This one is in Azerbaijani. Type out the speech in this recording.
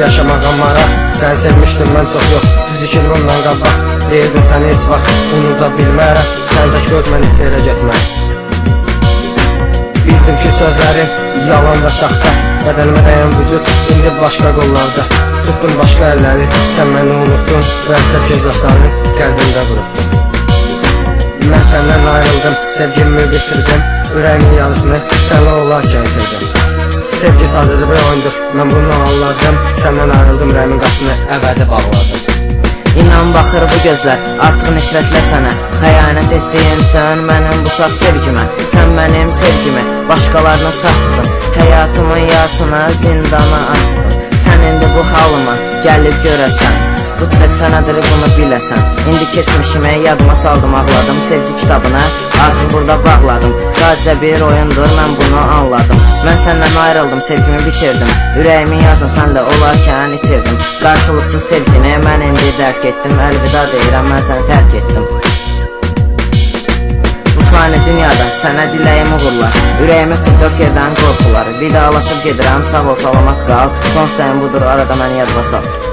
yaşamağa maraq. Səni sevmişdim mən çox yox, düz 2 il bundan qabaq. Deyirdin səni heç vaxt unuda bilmərəm. Sən tək gör mən heç yerə getmərəm. Bildim ki sözlərin yalan və saxta, bədənimə dəyən vücud indi başqa qollarda. Tutdum başqa əlləri, sən məni unuttun və əsər göz yaşlarını qəlbimdə qurutdun. Mən səndən ayrıldım, sevgimi bitirdim, ürəyimin yarısını sənə olarkən itirdim. Sevgi sadəcə bir oyundur, mən bunu anladım. Səndən ayrıldım, ürəyimin qapısını əbədi bağladım. İnan baxır bu gözlər, artıq nifrətlə sənə. Xəyanət etdiyin sən mənim bu saf sevgimə. Sən mənim sevgimi başqalarına satdın, həyatımın yarısına zindana attın. Sən indi bu halıma gəlib görəsən, bu trek sənədir bunu biləsən. İndi keçmişimi yadıma saldım, ağladım sevgi kitabını artıq burada bağladım. Sadəcə bir oyundur, mən bunu anladım. Mən səndən ayrıldım, sevgimi bitirdim, ürəyimin yazını sənlə olarkən itirdim. Qarşılıqsız sevgini mən indi dərk etdim, əlvida deyirəm, mən səni tərk etdim. Bu fani dünyada sənə diləyim uğurlar, ürəyimi tutub 4 yerdən qorxular. Vidalaşıb gedirəm, sağ ol, salamat qal, son istəyim budur, arada məni yadına sal.